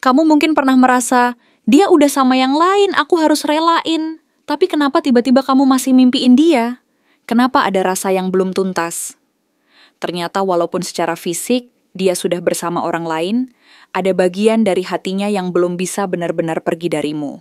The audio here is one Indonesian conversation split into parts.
Kamu mungkin pernah merasa, dia udah sama yang lain, aku harus relain. Tapi kenapa tiba-tiba kamu masih mimpiin dia? Kenapa ada rasa yang belum tuntas? Ternyata walaupun secara fisik dia sudah bersama orang lain, ada bagian dari hatinya yang belum bisa benar-benar pergi darimu.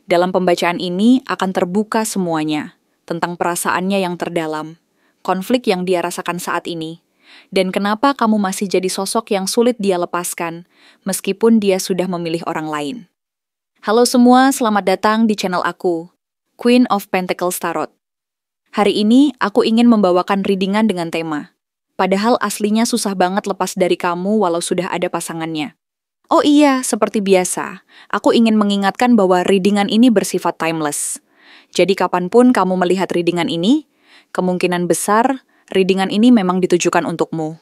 Dalam pembacaan ini akan terbuka semuanya, tentang perasaannya yang terdalam, konflik yang dia rasakan saat ini, dan kenapa kamu masih jadi sosok yang sulit dia lepaskan, meskipun dia sudah memilih orang lain. Halo semua, selamat datang di channel aku, Queen of Pentacles Tarot. Hari ini aku ingin membawakan readingan dengan tema, padahal aslinya susah banget lepas dari kamu walau sudah ada pasangannya. Oh iya, seperti biasa, aku ingin mengingatkan bahwa readingan ini bersifat timeless. Jadi kapanpun kamu melihat readingan ini, kemungkinan besar readingan ini memang ditujukan untukmu.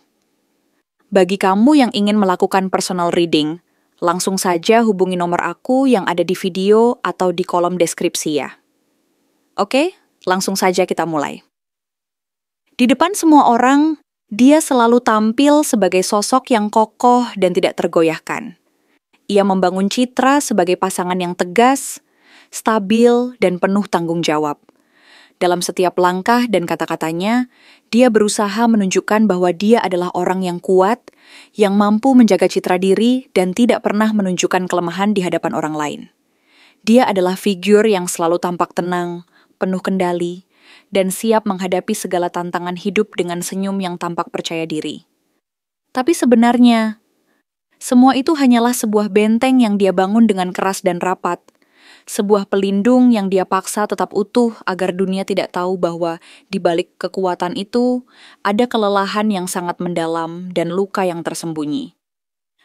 Bagi kamu yang ingin melakukan personal reading, langsung saja hubungi nomor aku yang ada di video atau di kolom deskripsi ya. Oke, langsung saja kita mulai. Di depan semua orang, dia selalu tampil sebagai sosok yang kokoh dan tidak tergoyahkan. Ia membangun citra sebagai pasangan yang tegas, stabil, dan penuh tanggung jawab. Dalam setiap langkah dan kata-katanya, dia berusaha menunjukkan bahwa dia adalah orang yang kuat, yang mampu menjaga citra diri dan tidak pernah menunjukkan kelemahan di hadapan orang lain. Dia adalah figur yang selalu tampak tenang, penuh kendali, dan siap menghadapi segala tantangan hidup dengan senyum yang tampak percaya diri. Tapi sebenarnya, semua itu hanyalah sebuah benteng yang dia bangun dengan keras dan rapat, sebuah pelindung yang dia paksa tetap utuh agar dunia tidak tahu bahwa di balik kekuatan itu ada kelelahan yang sangat mendalam dan luka yang tersembunyi.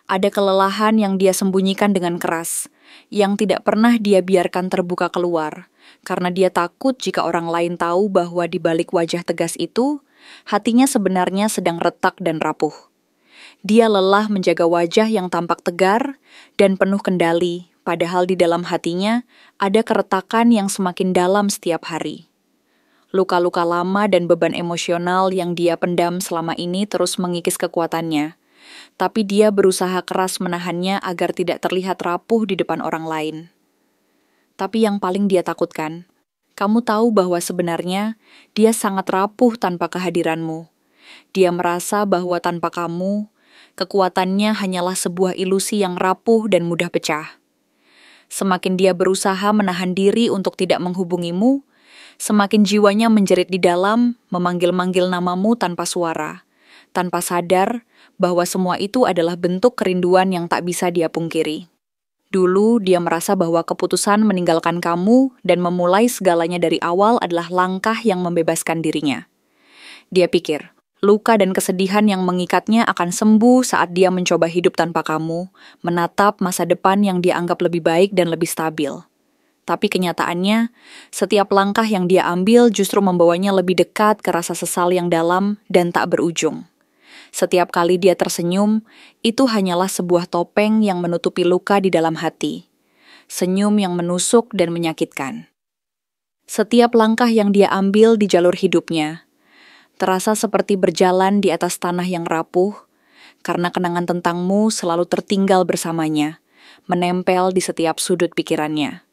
Ada kelelahan yang dia sembunyikan dengan keras, yang tidak pernah dia biarkan terbuka keluar, karena dia takut jika orang lain tahu bahwa di balik wajah tegas itu, hatinya sebenarnya sedang retak dan rapuh. Dia lelah menjaga wajah yang tampak tegar dan penuh kendali, padahal di dalam hatinya ada keretakan yang semakin dalam setiap hari. Luka-luka lama dan beban emosional yang dia pendam selama ini terus mengikis kekuatannya, tapi dia berusaha keras menahannya agar tidak terlihat rapuh di depan orang lain. Tapi yang paling dia takutkan, kamu tahu bahwa sebenarnya dia sangat rapuh tanpa kehadiranmu. Dia merasa bahwa tanpa kamu, kekuatannya hanyalah sebuah ilusi yang rapuh dan mudah pecah. Semakin dia berusaha menahan diri untuk tidak menghubungimu, semakin jiwanya menjerit di dalam, memanggil-manggil namamu tanpa suara, tanpa sadar bahwa semua itu adalah bentuk kerinduan yang tak bisa dia pungkiri. Dulu dia merasa bahwa keputusan meninggalkan kamu dan memulai segalanya dari awal adalah langkah yang membebaskan dirinya. Dia pikir, luka dan kesedihan yang mengikatnya akan sembuh saat dia mencoba hidup tanpa kamu, menatap masa depan yang dia anggap lebih baik dan lebih stabil. Tapi kenyataannya, setiap langkah yang dia ambil justru membawanya lebih dekat ke rasa sesal yang dalam dan tak berujung. Setiap kali dia tersenyum, itu hanyalah sebuah topeng yang menutupi luka di dalam hati. Senyum yang menusuk dan menyakitkan. Setiap langkah yang dia ambil di jalur hidupnya, terasa seperti berjalan di atas tanah yang rapuh, karena kenangan tentangmu selalu tertinggal bersamanya, menempel di setiap sudut pikirannya.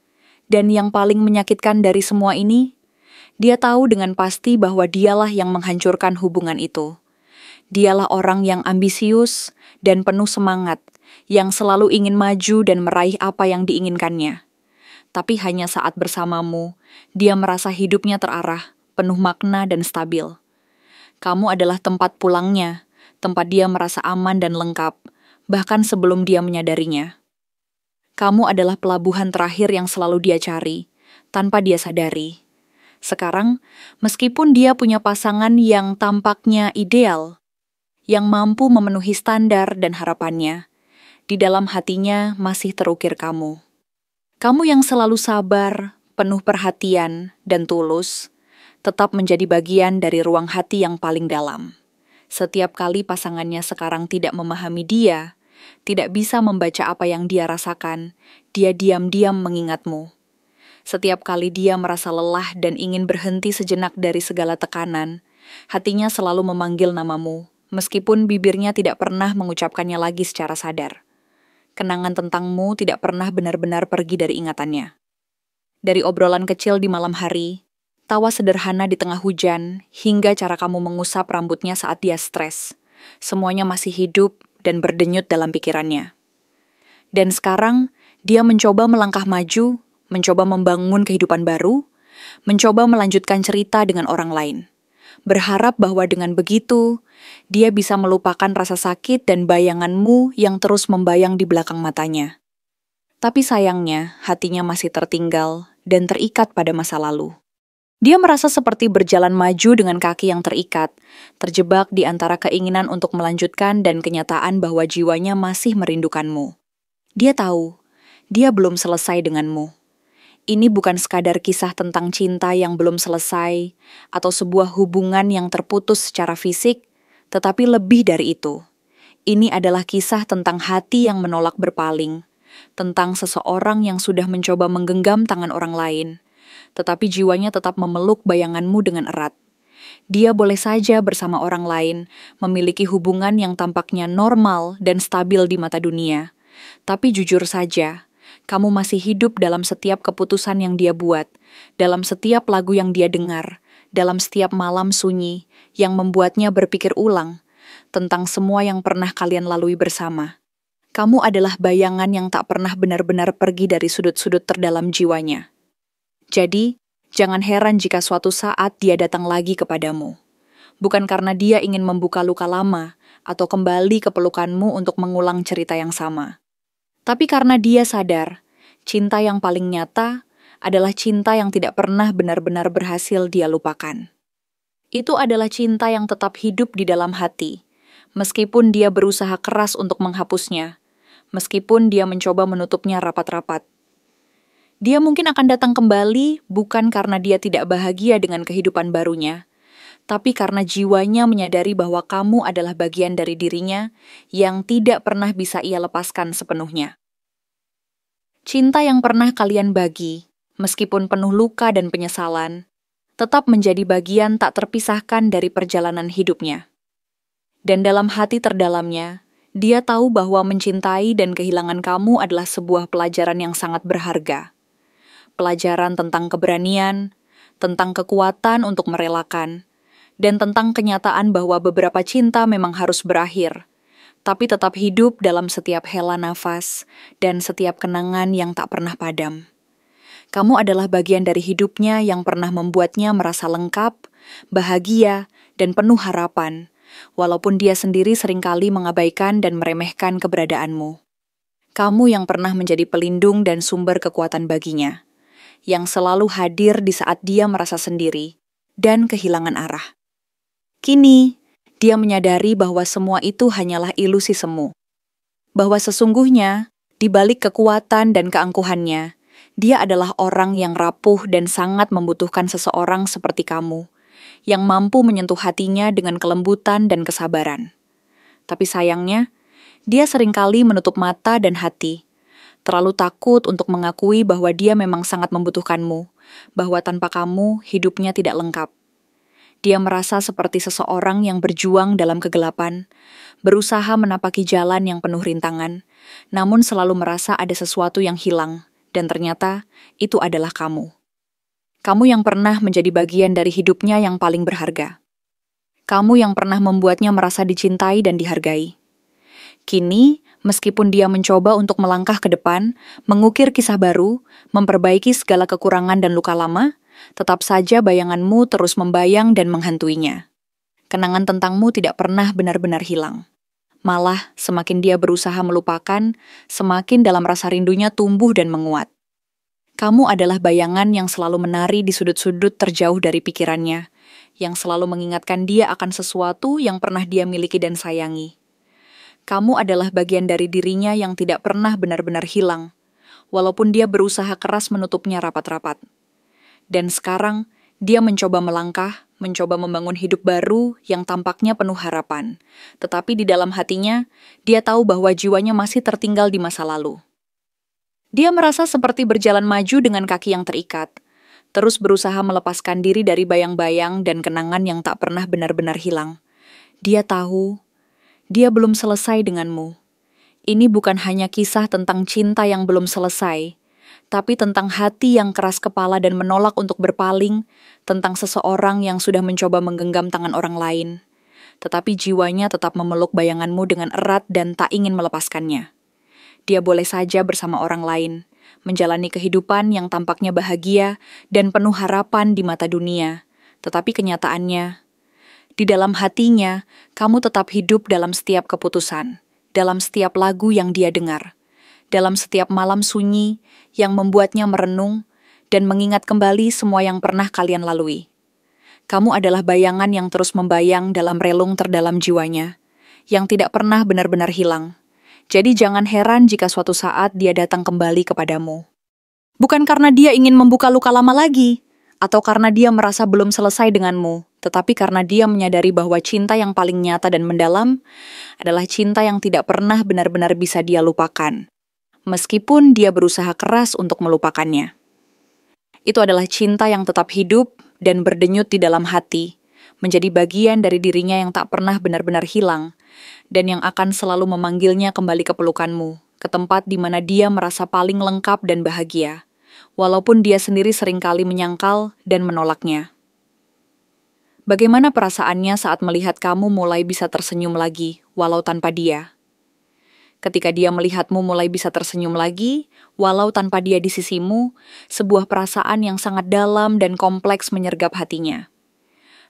Dan yang paling menyakitkan dari semua ini, dia tahu dengan pasti bahwa dialah yang menghancurkan hubungan itu. Dialah orang yang ambisius dan penuh semangat, yang selalu ingin maju dan meraih apa yang diinginkannya. Tapi hanya saat bersamamu, dia merasa hidupnya terarah, penuh makna dan stabil. Kamu adalah tempat pulangnya, tempat dia merasa aman dan lengkap, bahkan sebelum dia menyadarinya. Kamu adalah pelabuhan terakhir yang selalu dia cari, tanpa dia sadari. Sekarang, meskipun dia punya pasangan yang tampaknya ideal, yang mampu memenuhi standar dan harapannya, di dalam hatinya masih terukir kamu. Kamu yang selalu sabar, penuh perhatian, dan tulus, tetap menjadi bagian dari ruang hati yang paling dalam. Setiap kali pasangannya sekarang tidak memahami dia, tidak bisa membaca apa yang dia rasakan, dia diam-diam mengingatmu. Setiap kali dia merasa lelah dan ingin berhenti sejenak dari segala tekanan, hatinya selalu memanggil namamu, meskipun bibirnya tidak pernah mengucapkannya lagi secara sadar. Kenangan tentangmu tidak pernah benar-benar pergi dari ingatannya. Dari obrolan kecil di malam hari, tawa sederhana di tengah hujan, hingga cara kamu mengusap rambutnya saat dia stres. Semuanya masih hidup dan berdenyut dalam pikirannya. Dan sekarang, dia mencoba melangkah maju, mencoba membangun kehidupan baru, mencoba melanjutkan cerita dengan orang lain. Berharap bahwa dengan begitu, dia bisa melupakan rasa sakit dan bayanganmu yang terus membayang di belakang matanya. Tapi sayangnya, hatinya masih tertinggal dan terikat pada masa lalu. Dia merasa seperti berjalan maju dengan kaki yang terikat, terjebak di antara keinginan untuk melanjutkan dan kenyataan bahwa jiwanya masih merindukanmu. Dia tahu, dia belum selesai denganmu. Ini bukan sekadar kisah tentang cinta yang belum selesai, atau sebuah hubungan yang terputus secara fisik, tetapi lebih dari itu. Ini adalah kisah tentang hati yang menolak berpaling, tentang seseorang yang sudah mencoba menggenggam tangan orang lain, tetapi jiwanya tetap memeluk bayanganmu dengan erat. Dia boleh saja bersama orang lain, memiliki hubungan yang tampaknya normal dan stabil di mata dunia. Tapi jujur saja, kamu masih hidup dalam setiap keputusan yang dia buat, dalam setiap lagu yang dia dengar, dalam setiap malam sunyi yang membuatnya berpikir ulang tentang semua yang pernah kalian lalui bersama. Kamu adalah bayangan yang tak pernah benar-benar pergi dari sudut-sudut terdalam jiwanya. Jadi, jangan heran jika suatu saat dia datang lagi kepadamu. Bukan karena dia ingin membuka luka lama atau kembali ke pelukanmu untuk mengulang cerita yang sama. Tapi karena dia sadar, cinta yang paling nyata adalah cinta yang tidak pernah benar-benar berhasil dia lupakan. Itu adalah cinta yang tetap hidup di dalam hati, meskipun dia berusaha keras untuk menghapusnya, meskipun dia mencoba menutupnya rapat-rapat. Dia mungkin akan datang kembali bukan karena dia tidak bahagia dengan kehidupan barunya, tapi karena jiwanya menyadari bahwa kamu adalah bagian dari dirinya yang tidak pernah bisa ia lepaskan sepenuhnya. Cinta yang pernah kalian bagi, meskipun penuh luka dan penyesalan, tetap menjadi bagian tak terpisahkan dari perjalanan hidupnya. Dan dalam hati terdalamnya, dia tahu bahwa mencintai dan kehilangan kamu adalah sebuah pelajaran yang sangat berharga. Pelajaran tentang keberanian, tentang kekuatan untuk merelakan, dan tentang kenyataan bahwa beberapa cinta memang harus berakhir, tapi tetap hidup dalam setiap hela nafas dan setiap kenangan yang tak pernah padam. Kamu adalah bagian dari hidupnya yang pernah membuatnya merasa lengkap, bahagia, dan penuh harapan, walaupun dia sendiri seringkali mengabaikan dan meremehkan keberadaanmu. Kamu yang pernah menjadi pelindung dan sumber kekuatan baginya, yang selalu hadir di saat dia merasa sendiri dan kehilangan arah. Kini, dia menyadari bahwa semua itu hanyalah ilusi semu. Bahwa sesungguhnya, di balik kekuatan dan keangkuhannya, dia adalah orang yang rapuh dan sangat membutuhkan seseorang seperti kamu, yang mampu menyentuh hatinya dengan kelembutan dan kesabaran. Tapi sayangnya, dia seringkali menutup mata dan hati, terlalu takut untuk mengakui bahwa dia memang sangat membutuhkanmu, bahwa tanpa kamu hidupnya tidak lengkap. Dia merasa seperti seseorang yang berjuang dalam kegelapan, berusaha menapaki jalan yang penuh rintangan, namun selalu merasa ada sesuatu yang hilang, dan ternyata itu adalah kamu. Kamu yang pernah menjadi bagian dari hidupnya yang paling berharga. Kamu yang pernah membuatnya merasa dicintai dan dihargai. Kini, meskipun dia mencoba untuk melangkah ke depan, mengukir kisah baru, memperbaiki segala kekurangan dan luka lama, tetap saja bayanganmu terus membayang dan menghantuinya. Kenangan tentangmu tidak pernah benar-benar hilang. Malah, semakin dia berusaha melupakan, semakin dalam rasa rindunya tumbuh dan menguat. Kamu adalah bayangan yang selalu menari di sudut-sudut terjauh dari pikirannya, yang selalu mengingatkan dia akan sesuatu yang pernah dia miliki dan sayangi. Kamu adalah bagian dari dirinya yang tidak pernah benar-benar hilang, walaupun dia berusaha keras menutupnya rapat-rapat. Dan sekarang, dia mencoba melangkah, mencoba membangun hidup baru yang tampaknya penuh harapan. Tetapi di dalam hatinya, dia tahu bahwa jiwanya masih tertinggal di masa lalu. Dia merasa seperti berjalan maju dengan kaki yang terikat, terus berusaha melepaskan diri dari bayang-bayang dan kenangan yang tak pernah benar-benar hilang. Dia tahu, dia belum selesai denganmu. Ini bukan hanya kisah tentang cinta yang belum selesai, tapi tentang hati yang keras kepala dan menolak untuk berpaling, tentang seseorang yang sudah mencoba menggenggam tangan orang lain, tetapi jiwanya tetap memeluk bayanganmu dengan erat dan tak ingin melepaskannya. Dia boleh saja bersama orang lain, menjalani kehidupan yang tampaknya bahagia dan penuh harapan di mata dunia, tetapi kenyataannya, di dalam hatinya, kamu tetap hidup dalam setiap keputusan, dalam setiap lagu yang dia dengar, dalam setiap malam sunyi yang membuatnya merenung dan mengingat kembali semua yang pernah kalian lalui. Kamu adalah bayangan yang terus membayang dalam relung terdalam jiwanya, yang tidak pernah benar-benar hilang. Jadi jangan heran jika suatu saat dia datang kembali kepadamu. Bukan karena dia ingin membuka luka lama lagi, atau karena dia merasa belum selesai denganmu, tetapi karena dia menyadari bahwa cinta yang paling nyata dan mendalam adalah cinta yang tidak pernah benar-benar bisa dia lupakan, meskipun dia berusaha keras untuk melupakannya. Itu adalah cinta yang tetap hidup dan berdenyut di dalam hati, menjadi bagian dari dirinya yang tak pernah benar-benar hilang, dan yang akan selalu memanggilnya kembali ke pelukanmu, ke tempat di mana dia merasa paling lengkap dan bahagia, walaupun dia sendiri seringkali menyangkal dan menolaknya. Bagaimana perasaannya saat melihat kamu mulai bisa tersenyum lagi, walau tanpa dia? Ketika dia melihatmu mulai bisa tersenyum lagi, walau tanpa dia di sisimu, sebuah perasaan yang sangat dalam dan kompleks menyergap hatinya.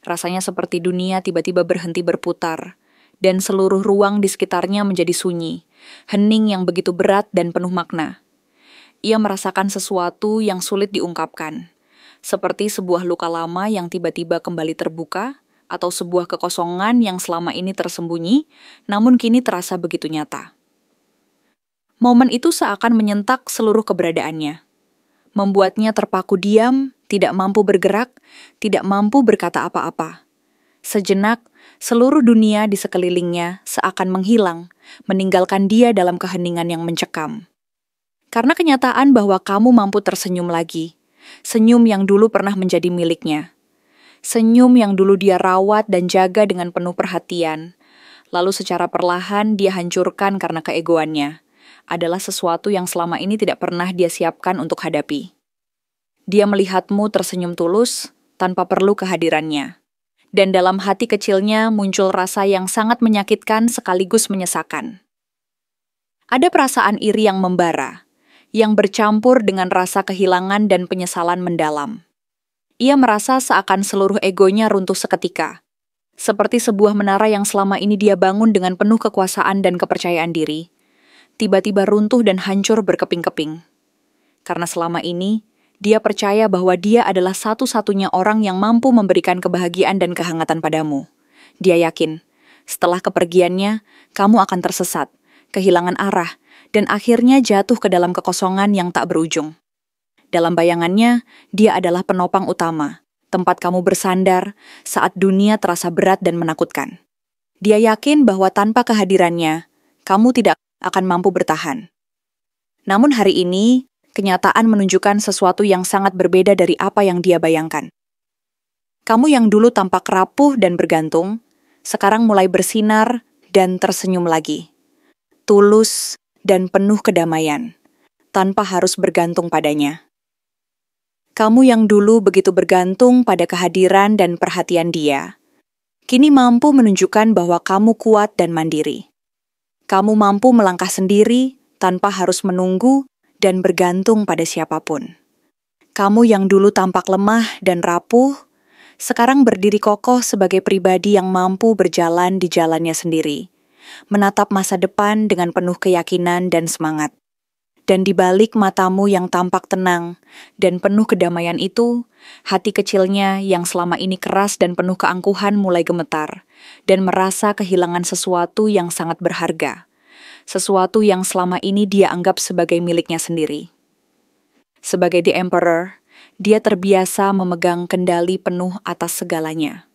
Rasanya seperti dunia tiba-tiba berhenti berputar, dan seluruh ruang di sekitarnya menjadi sunyi, hening yang begitu berat dan penuh makna. Ia merasakan sesuatu yang sulit diungkapkan, seperti sebuah luka lama yang tiba-tiba kembali terbuka, atau sebuah kekosongan yang selama ini tersembunyi, namun kini terasa begitu nyata. Momen itu seakan menyentak seluruh keberadaannya, membuatnya terpaku diam, tidak mampu bergerak, tidak mampu berkata apa-apa. Sejenak, seluruh dunia di sekelilingnya seakan menghilang, meninggalkan dia dalam keheningan yang mencekam. Karena kenyataan bahwa kamu mampu tersenyum lagi, senyum yang dulu pernah menjadi miliknya. Senyum yang dulu dia rawat dan jaga dengan penuh perhatian, lalu secara perlahan dia hancurkan karena keegoannya, adalah sesuatu yang selama ini tidak pernah dia siapkan untuk hadapi. Dia melihatmu tersenyum tulus tanpa perlu kehadirannya. Dan dalam hati kecilnya muncul rasa yang sangat menyakitkan sekaligus menyesakan. Ada perasaan iri yang membara, yang bercampur dengan rasa kehilangan dan penyesalan mendalam. Ia merasa seakan seluruh egonya runtuh seketika, seperti sebuah menara yang selama ini dia bangun dengan penuh kekuasaan dan kepercayaan diri, tiba-tiba runtuh dan hancur berkeping-keping. Karena selama ini, dia percaya bahwa dia adalah satu-satunya orang yang mampu memberikan kebahagiaan dan kehangatan padamu. Dia yakin, setelah kepergiannya, kamu akan tersesat, kehilangan arah, dan akhirnya jatuh ke dalam kekosongan yang tak berujung. Dalam bayangannya, dia adalah penopang utama, tempat kamu bersandar saat dunia terasa berat dan menakutkan. Dia yakin bahwa tanpa kehadirannya, kamu tidak akan mampu bertahan. Namun hari ini, kenyataan menunjukkan sesuatu yang sangat berbeda dari apa yang dia bayangkan. Kamu yang dulu tampak rapuh dan bergantung, sekarang mulai bersinar dan tersenyum lagi. Tulus dan penuh kedamaian, tanpa harus bergantung padanya. Kamu yang dulu begitu bergantung pada kehadiran dan perhatian dia, kini mampu menunjukkan bahwa kamu kuat dan mandiri. Kamu mampu melangkah sendiri tanpa harus menunggu dan bergantung pada siapapun. Kamu yang dulu tampak lemah dan rapuh, sekarang berdiri kokoh sebagai pribadi yang mampu berjalan di jalannya sendiri, menatap masa depan dengan penuh keyakinan dan semangat. Dan di balik matamu yang tampak tenang dan penuh kedamaian itu, hati kecilnya yang selama ini keras dan penuh keangkuhan mulai gemetar dan merasa kehilangan sesuatu yang sangat berharga, sesuatu yang selama ini dia anggap sebagai miliknya sendiri. Sebagai The Emperor, dia terbiasa memegang kendali penuh atas segalanya.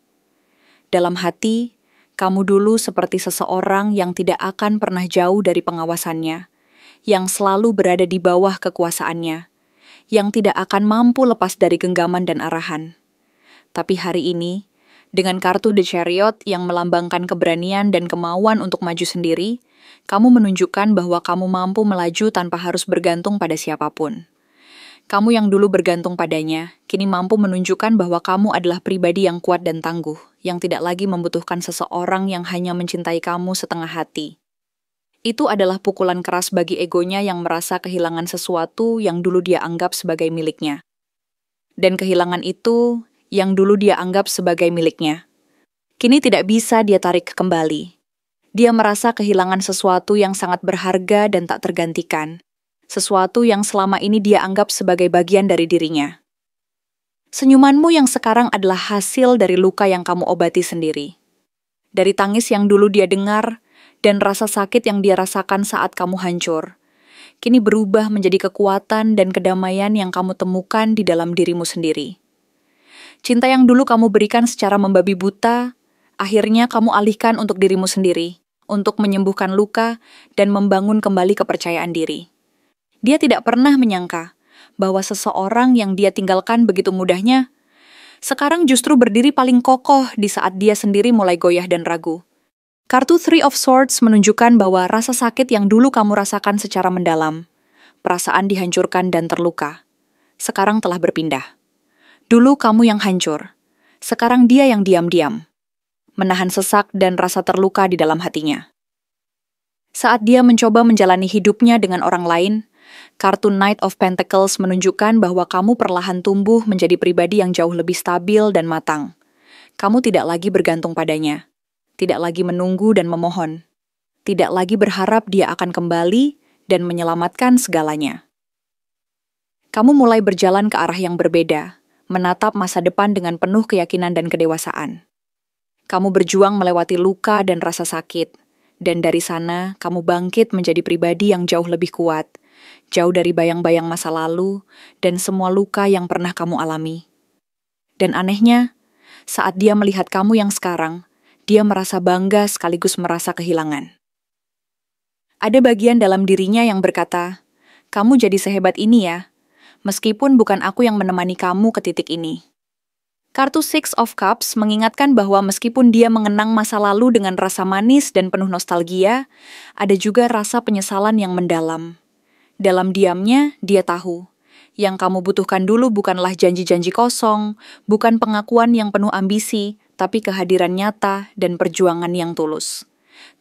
Dalam hati, kamu dulu seperti seseorang yang tidak akan pernah jauh dari pengawasannya, yang selalu berada di bawah kekuasaannya, yang tidak akan mampu lepas dari genggaman dan arahan. Tapi hari ini, dengan kartu The Chariot yang melambangkan keberanian dan kemauan untuk maju sendiri, Kamu menunjukkan bahwa kamu mampu melaju tanpa harus bergantung pada siapapun. Kamu yang dulu bergantung padanya, kini mampu menunjukkan bahwa kamu adalah pribadi yang kuat dan tangguh, yang tidak lagi membutuhkan seseorang yang hanya mencintai kamu setengah hati. Itu adalah pukulan keras bagi egonya yang merasa kehilangan sesuatu yang dulu dia anggap sebagai miliknya. Dan kehilangan itu yang dulu dia anggap sebagai miliknya, kini tidak bisa dia tarik kembali. Dia merasa kehilangan sesuatu yang sangat berharga dan tak tergantikan. Sesuatu yang selama ini dia anggap sebagai bagian dari dirinya. Senyumanmu yang sekarang adalah hasil dari luka yang kamu obati sendiri. Dari tangis yang dulu dia dengar, dan rasa sakit yang dia rasakan saat kamu hancur. Kini berubah menjadi kekuatan dan kedamaian yang kamu temukan di dalam dirimu sendiri. Cinta yang dulu kamu berikan secara membabi buta, akhirnya kamu alihkan untuk dirimu sendiri, untuk menyembuhkan luka dan membangun kembali kepercayaan diri. Dia tidak pernah menyangka bahwa seseorang yang dia tinggalkan begitu mudahnya, sekarang justru berdiri paling kokoh di saat dia sendiri mulai goyah dan ragu. Kartu Three of Swords menunjukkan bahwa rasa sakit yang dulu kamu rasakan secara mendalam, perasaan dihancurkan dan terluka, sekarang telah berpindah. Dulu kamu yang hancur, sekarang dia yang diam-diam, menahan sesak dan rasa terluka di dalam hatinya. Saat dia mencoba menjalani hidupnya dengan orang lain, kartu Knight of Pentacles menunjukkan bahwa kamu perlahan tumbuh menjadi pribadi yang jauh lebih stabil dan matang. Kamu tidak lagi bergantung padanya, tidak lagi menunggu dan memohon, tidak lagi berharap dia akan kembali dan menyelamatkan segalanya. Kamu mulai berjalan ke arah yang berbeda, menatap masa depan dengan penuh keyakinan dan kedewasaan. Kamu berjuang melewati luka dan rasa sakit, dan dari sana kamu bangkit menjadi pribadi yang jauh lebih kuat, jauh dari bayang-bayang masa lalu dan semua luka yang pernah kamu alami. Dan anehnya, saat dia melihat kamu yang sekarang, dia merasa bangga sekaligus merasa kehilangan. Ada bagian dalam dirinya yang berkata, "Kamu jadi sehebat ini ya, meskipun bukan aku yang menemani kamu ke titik ini." Kartu Six of Cups mengingatkan bahwa meskipun dia mengenang masa lalu dengan rasa manis dan penuh nostalgia, ada juga rasa penyesalan yang mendalam. Dalam diamnya, dia tahu, yang kamu butuhkan dulu bukanlah janji-janji kosong, bukan pengakuan yang penuh ambisi, tapi kehadiran nyata dan perjuangan yang tulus.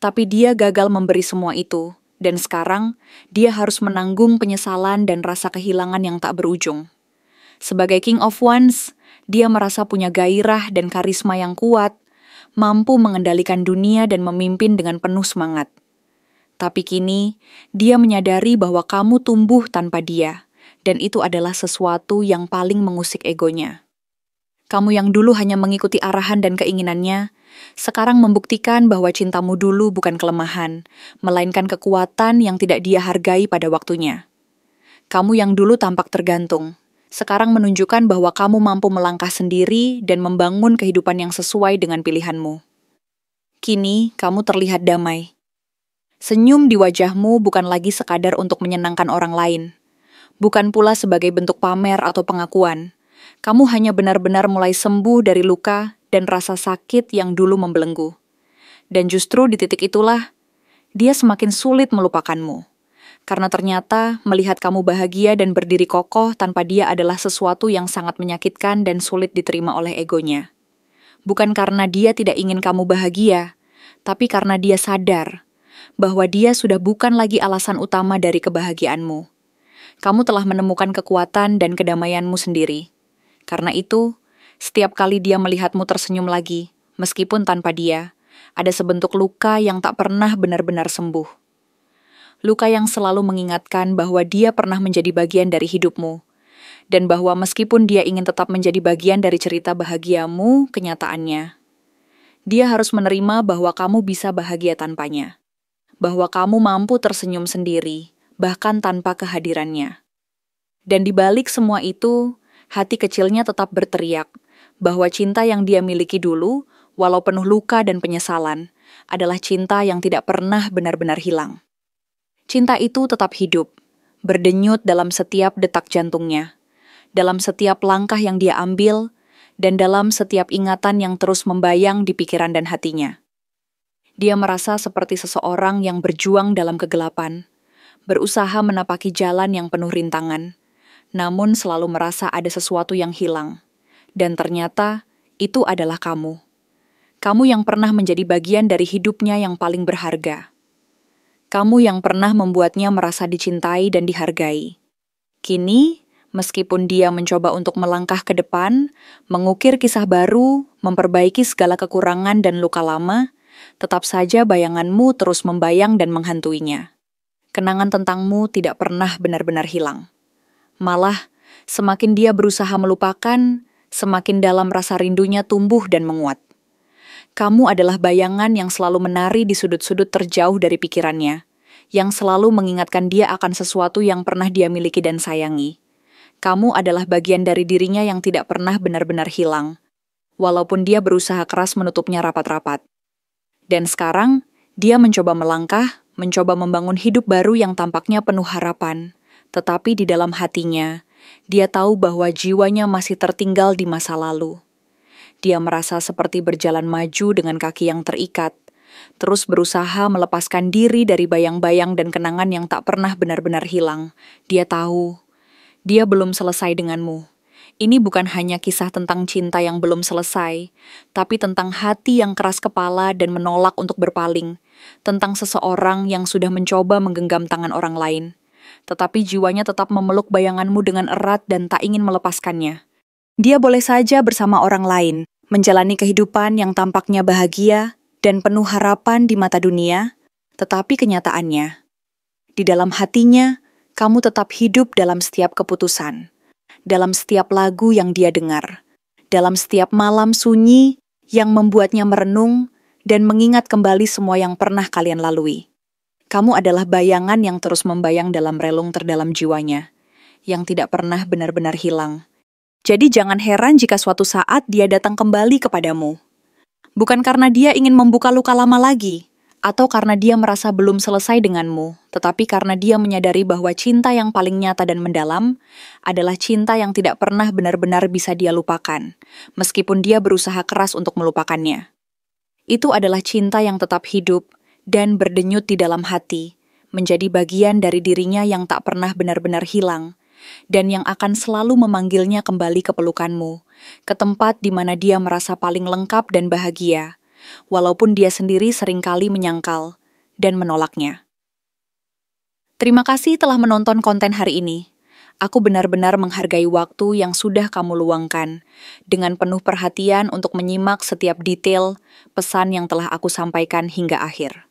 Tapi dia gagal memberi semua itu, dan sekarang dia harus menanggung penyesalan dan rasa kehilangan yang tak berujung. Sebagai King of Wands, dia merasa punya gairah dan karisma yang kuat, mampu mengendalikan dunia dan memimpin dengan penuh semangat. Tapi kini, dia menyadari bahwa kamu tumbuh tanpa dia, dan itu adalah sesuatu yang paling mengusik egonya. Kamu yang dulu hanya mengikuti arahan dan keinginannya, sekarang membuktikan bahwa cintamu dulu bukan kelemahan, melainkan kekuatan yang tidak dia hargai pada waktunya. Kamu yang dulu tampak tergantung, sekarang menunjukkan bahwa kamu mampu melangkah sendiri dan membangun kehidupan yang sesuai dengan pilihanmu. Kini, kamu terlihat damai. Senyum di wajahmu bukan lagi sekadar untuk menyenangkan orang lain. Bukan pula sebagai bentuk pamer atau pengakuan. Kamu hanya benar-benar mulai sembuh dari luka dan rasa sakit yang dulu membelenggu. Dan justru di titik itulah, dia semakin sulit melupakanmu. Karena ternyata melihat kamu bahagia dan berdiri kokoh tanpa dia adalah sesuatu yang sangat menyakitkan dan sulit diterima oleh egonya. Bukan karena dia tidak ingin kamu bahagia, tapi karena dia sadar bahwa dia sudah bukan lagi alasan utama dari kebahagiaanmu. Kamu telah menemukan kekuatan dan kedamaianmu sendiri. Karena itu, setiap kali dia melihatmu tersenyum lagi, meskipun tanpa dia, ada sebentuk luka yang tak pernah benar-benar sembuh. Luka yang selalu mengingatkan bahwa dia pernah menjadi bagian dari hidupmu, dan bahwa meskipun dia ingin tetap menjadi bagian dari cerita bahagiamu, kenyataannya, dia harus menerima bahwa kamu bisa bahagia tanpanya, bahwa kamu mampu tersenyum sendiri, bahkan tanpa kehadirannya. Dan di balik semua itu, hati kecilnya tetap berteriak bahwa cinta yang dia miliki dulu, walau penuh luka dan penyesalan, adalah cinta yang tidak pernah benar-benar hilang. Cinta itu tetap hidup, berdenyut dalam setiap detak jantungnya, dalam setiap langkah yang dia ambil, dan dalam setiap ingatan yang terus membayang di pikiran dan hatinya. Dia merasa seperti seseorang yang berjuang dalam kegelapan, berusaha menapaki jalan yang penuh rintangan, namun selalu merasa ada sesuatu yang hilang. Dan ternyata, itu adalah kamu. Kamu yang pernah menjadi bagian dari hidupnya yang paling berharga. Kamu yang pernah membuatnya merasa dicintai dan dihargai. Kini, meskipun dia mencoba untuk melangkah ke depan, mengukir kisah baru, memperbaiki segala kekurangan dan luka lama, tetap saja bayanganmu terus membayang dan menghantuinya. Kenangan tentangmu tidak pernah benar-benar hilang. Malah, semakin dia berusaha melupakan, semakin dalam rasa rindunya tumbuh dan menguat. Kamu adalah bayangan yang selalu menari di sudut-sudut terjauh dari pikirannya, yang selalu mengingatkan dia akan sesuatu yang pernah dia miliki dan sayangi. Kamu adalah bagian dari dirinya yang tidak pernah benar-benar hilang, walaupun dia berusaha keras menutupnya rapat-rapat. Dan sekarang, dia mencoba melangkah, mencoba membangun hidup baru yang tampaknya penuh harapan. Tetapi di dalam hatinya, dia tahu bahwa jiwanya masih tertinggal di masa lalu. Dia merasa seperti berjalan maju dengan kaki yang terikat, terus berusaha melepaskan diri dari bayang-bayang dan kenangan yang tak pernah benar-benar hilang. Dia tahu, dia belum selesai denganmu. Ini bukan hanya kisah tentang cinta yang belum selesai, tapi tentang hati yang keras kepala dan menolak untuk berpaling, tentang seseorang yang sudah mencoba menggenggam tangan orang lain, tetapi jiwanya tetap memeluk bayanganmu dengan erat dan tak ingin melepaskannya. Dia boleh saja bersama orang lain, menjalani kehidupan yang tampaknya bahagia dan penuh harapan di mata dunia, tetapi kenyataannya, di dalam hatinya, kamu tetap hidup dalam setiap keputusan, dalam setiap lagu yang dia dengar, dalam setiap malam sunyi yang membuatnya merenung dan mengingat kembali semua yang pernah kalian lalui. Kamu adalah bayangan yang terus membayang dalam relung terdalam jiwanya, yang tidak pernah benar-benar hilang. Jadi jangan heran jika suatu saat dia datang kembali kepadamu. Bukan karena dia ingin membuka luka lama lagi, atau karena dia merasa belum selesai denganmu, tetapi karena dia menyadari bahwa cinta yang paling nyata dan mendalam adalah cinta yang tidak pernah benar-benar bisa dia lupakan, meskipun dia berusaha keras untuk melupakannya. Itu adalah cinta yang tetap hidup dan berdenyut di dalam hati, menjadi bagian dari dirinya yang tak pernah benar-benar hilang, dan yang akan selalu memanggilnya kembali ke pelukanmu, ke tempat di mana dia merasa paling lengkap dan bahagia, walaupun dia sendiri seringkali menyangkal dan menolaknya. Terima kasih telah menonton konten hari ini. Aku benar-benar menghargai waktu yang sudah kamu luangkan, dengan penuh perhatian untuk menyimak setiap detail pesan yang telah aku sampaikan hingga akhir.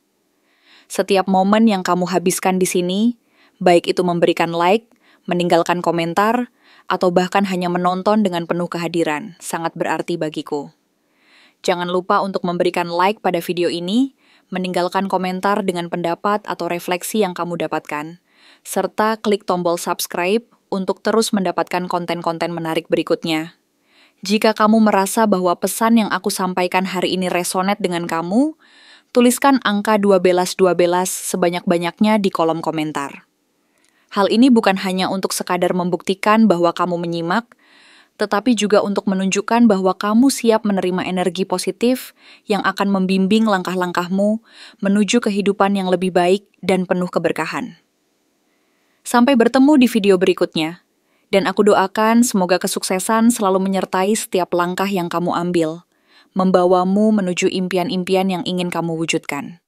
Setiap momen yang kamu habiskan di sini, baik itu memberikan like, meninggalkan komentar, atau bahkan hanya menonton dengan penuh kehadiran, sangat berarti bagiku. Jangan lupa untuk memberikan like pada video ini, meninggalkan komentar dengan pendapat atau refleksi yang kamu dapatkan, serta klik tombol subscribe untuk terus mendapatkan konten-konten menarik berikutnya. Jika kamu merasa bahwa pesan yang aku sampaikan hari ini resonate dengan kamu, tuliskan angka 1212 sebanyak-banyaknya di kolom komentar. Hal ini bukan hanya untuk sekadar membuktikan bahwa kamu menyimak, tetapi juga untuk menunjukkan bahwa kamu siap menerima energi positif yang akan membimbing langkah-langkahmu menuju kehidupan yang lebih baik dan penuh keberkahan. Sampai bertemu di video berikutnya, dan aku doakan semoga kesuksesan selalu menyertai setiap langkah yang kamu ambil, membawamu menuju impian-impian yang ingin kamu wujudkan.